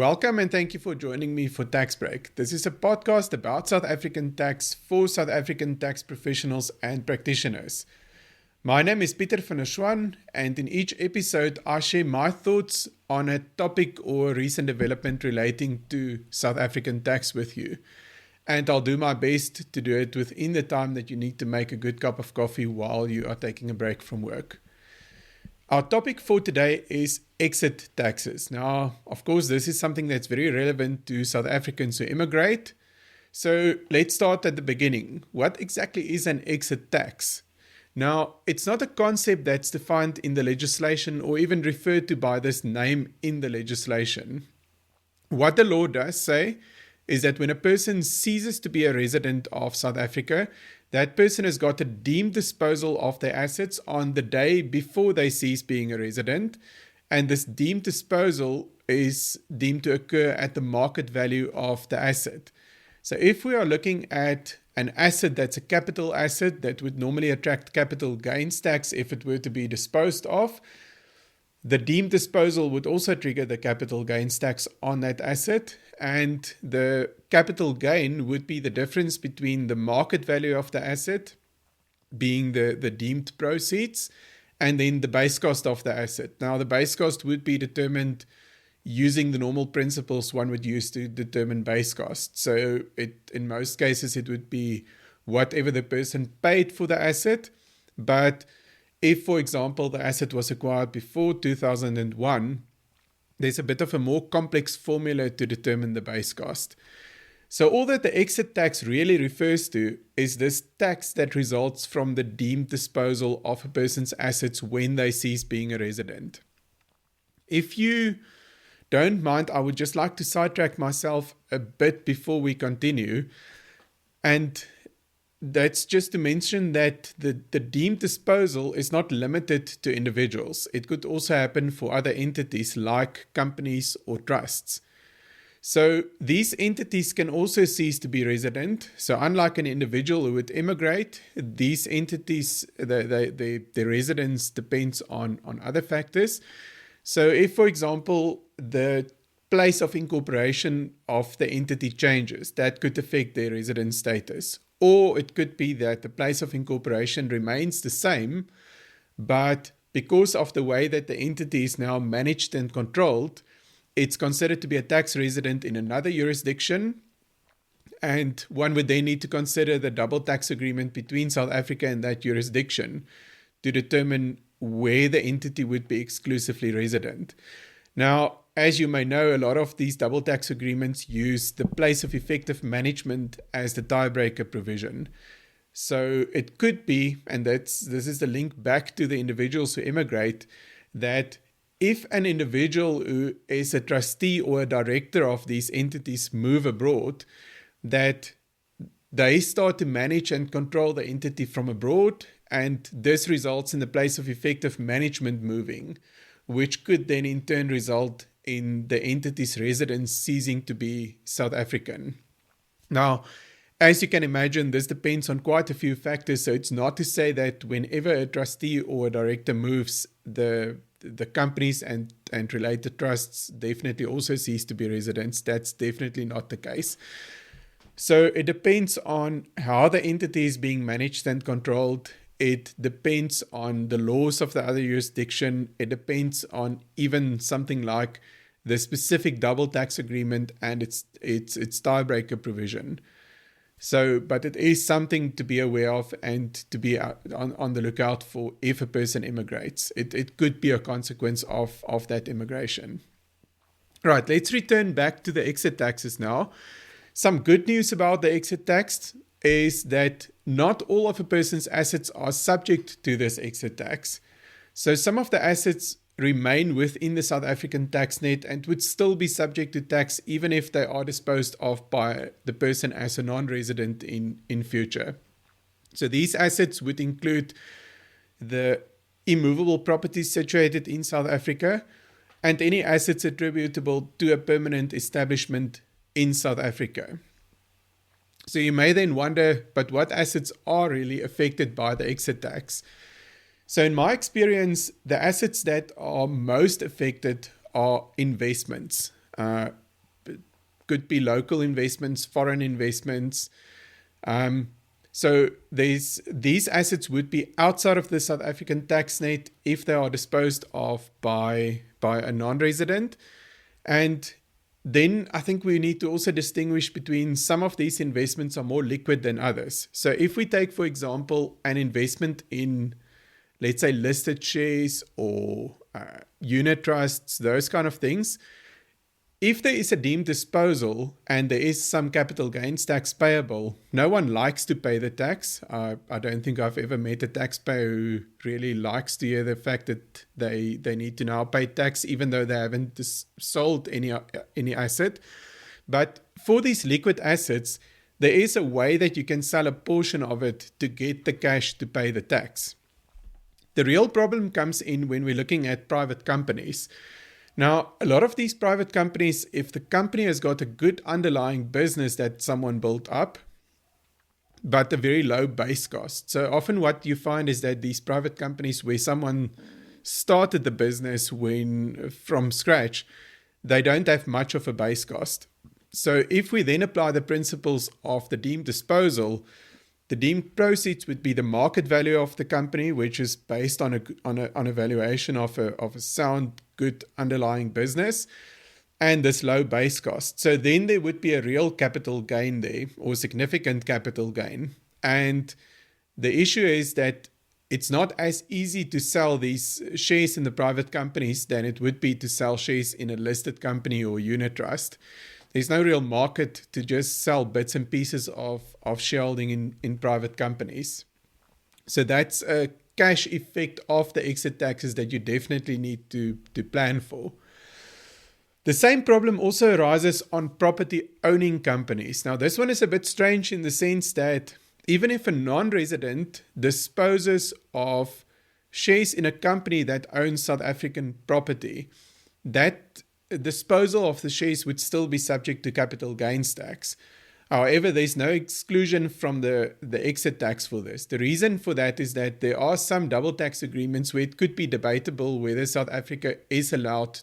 Welcome and thank you for joining me for Tax Break. This is a podcast about South African tax for South African tax professionals and practitioners. My name is Pieter van der Schwan, and in each episode I share my thoughts on a topic or recent development relating to South African tax with you. And I'll do my best to do it within the time that you need to make a good cup of coffee while you are taking a break from work. Our topic for today is exit taxes. Now, of course, this is something that's very relevant to South Africans who immigrate. So let's start at the beginning. What exactly is an exit tax? Now, it's not a concept that's defined in the legislation or even referred to by this name in the legislation. What the law does say is that when a person ceases to be a resident of South Africa, that person has got a deemed disposal of their assets on the day before they cease being a resident, and this deemed disposal is deemed to occur at the market value of the asset. So if we are looking at an asset that's a capital asset that would normally attract capital gains tax if it were to be disposed of, the deemed disposal would also trigger the capital gains tax on that asset, and the capital gain would be the difference between the market value of the asset, being the deemed proceeds, and then the base cost of the asset. Now, the base cost would be determined using the normal principles one would use to determine base cost. So in most cases, it would be whatever the person paid for the asset, but if, for example, the asset was acquired before 2001, there's a bit of a more complex formula to determine the base cost. So all that the exit tax really refers to is this tax that results from the deemed disposal of a person's assets when they cease being a resident. If you don't mind, I would just like to sidetrack myself a bit before we continue. And that's just to mention that the deemed disposal is not limited to individuals. It could also happen for other entities like companies or trusts. So these entities can also cease to be resident. So unlike an individual who would immigrate, these entities, their residence depends on other factors. So if, for example, the place of incorporation of the entity changes, that could affect their residence status. Or it could be that the place of incorporation remains the same, but because of the way that the entity is now managed and controlled, it's considered to be a tax resident in another jurisdiction. And one would then need to consider the double tax agreement between South Africa and that jurisdiction to determine where the entity would be exclusively resident. Now, as you may know, a lot of these double tax agreements use the place of effective management as the tiebreaker provision. So it could be, and this is the link back to the individuals who immigrate, that if an individual who is a trustee or a director of these entities move abroad, that they start to manage and control the entity from abroad, and this results in the place of effective management moving, which could then in turn result in the entity's residence ceasing to be South African. Now, as you can imagine, this depends on quite a few factors, so it's not to say that whenever a trustee or a director moves, the companies and related trusts definitely also cease to be residents. That's definitely not the case. So it depends on how the entity is being managed and controlled. It depends on the laws of the other jurisdiction. It depends on even something like the specific double tax agreement and its tiebreaker provision. So, but it is something to be aware of and to be on the lookout for if a person immigrates. It could be a consequence of that immigration. Right, let's return back to the exit taxes now. Some good news about the exit tax is that not all of a person's assets are subject to this exit tax. So some of the assets remain within the South African tax net and would still be subject to tax even if they are disposed of by the person as a non-resident in future. So these assets would include the immovable properties situated in South Africa and any assets attributable to a permanent establishment in South Africa. So you may then wonder, but what assets are really affected by the exit tax? So in my experience, the assets that are most affected are investments. could be local investments, foreign investments. So these assets would be outside of the South African tax net if they are disposed of by a non-resident. And then I think we need to also distinguish between some of these investments are more liquid than others. So if we take, for example, an investment in, let's say, listed shares or unit trusts, those kind of things, if there is a deemed disposal and there is some capital gains tax payable, no one likes to pay the tax. I don't think I've ever met a taxpayer who really likes to hear the fact that they need to now pay tax, even though they haven't sold any asset. But for these liquid assets, there is a way that you can sell a portion of it to get the cash to pay the tax. The real problem comes in when we're looking at private companies. Now, a lot of these private companies, if the company has got a good underlying business that someone built up, but a very low base cost. So often what you find is that these private companies where someone started the business from scratch, they don't have much of a base cost. So if we then apply the principles of the deemed disposal, the deemed proceeds would be the market value of the company, which is based on a valuation of a sound, good underlying business, and this low base cost. So then there would be a real capital gain there, or significant capital gain. And the issue is that it's not as easy to sell these shares in the private companies than it would be to sell shares in a listed company or unit trust. There's no real market to just sell bits and pieces of shareholding in private companies. So that's a cash effect of the exit taxes that you definitely need to plan for. The same problem also arises on property owning companies. Now, this one is a bit strange in the sense that even if a non-resident disposes of shares in a company that owns South African property, that disposal of the shares would still be subject to capital gains tax. However, there's no exclusion from the exit tax for this. The reason for that is that there are some double tax agreements where it could be debatable whether South Africa is allowed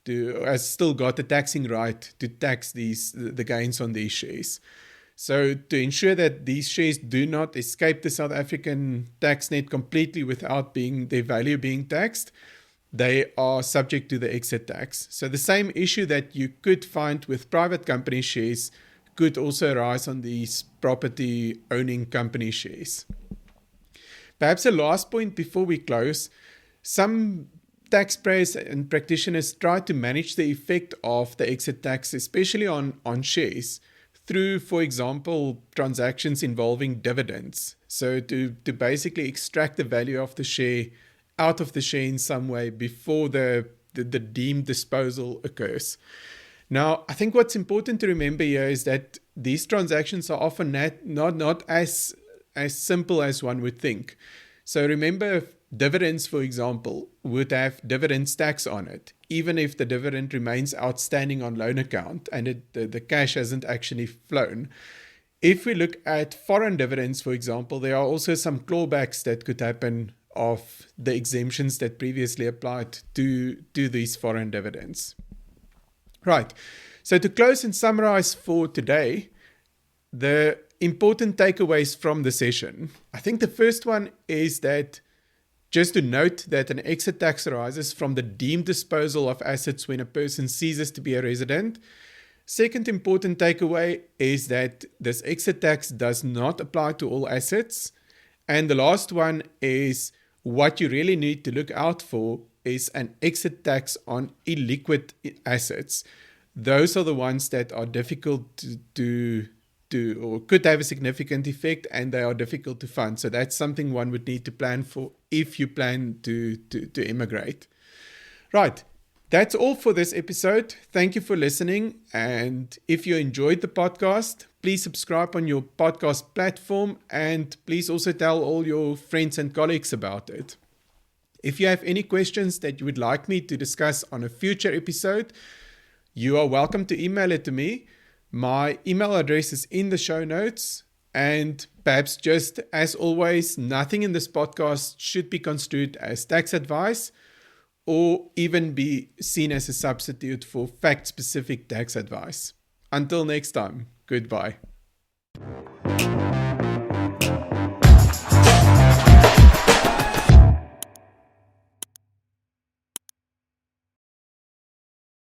has still got the taxing right to tax the gains on these shares. So to ensure that these shares do not escape the South African tax net completely without their value being taxed, they are subject to the exit tax. So the same issue that you could find with private company shares could also arise on these property owning company shares. Perhaps a last point before we close, some taxpayers and practitioners try to manage the effect of the exit tax, especially on shares, through, for example, transactions involving dividends. So to basically extract the value of the share out of the share in some way before the deemed disposal occurs. Now, I think what's important to remember here is that these transactions are often not as simple as one would think. So remember, dividends, for example, would have dividends tax on it, even if the dividend remains outstanding on loan account and the cash hasn't actually flown. If we look at foreign dividends, for example, there are also some clawbacks that could happen of the exemptions that previously applied to these foreign dividends. Right, so to close and summarize for today, the important takeaways from the session. I think the first one is that just to note that an exit tax arises from the deemed disposal of assets when a person ceases to be a resident. Second important takeaway is that this exit tax does not apply to all assets. And the last one is what you really need to look out for is an exit tax on illiquid assets. Those are the ones that are difficult to or could have a significant effect, and they are difficult to fund. So that's something one would need to plan for if you plan to immigrate. Right. That's all for this episode. Thank you for listening. And if you enjoyed the podcast, please subscribe on your podcast platform, and please also tell all your friends and colleagues about it. If you have any questions that you would like me to discuss on a future episode, you are welcome to email it to me. My email address is in the show notes. And perhaps just as always, nothing in this podcast should be construed as tax advice. or even be seen as a substitute for fact-specific tax advice. Until next time, goodbye.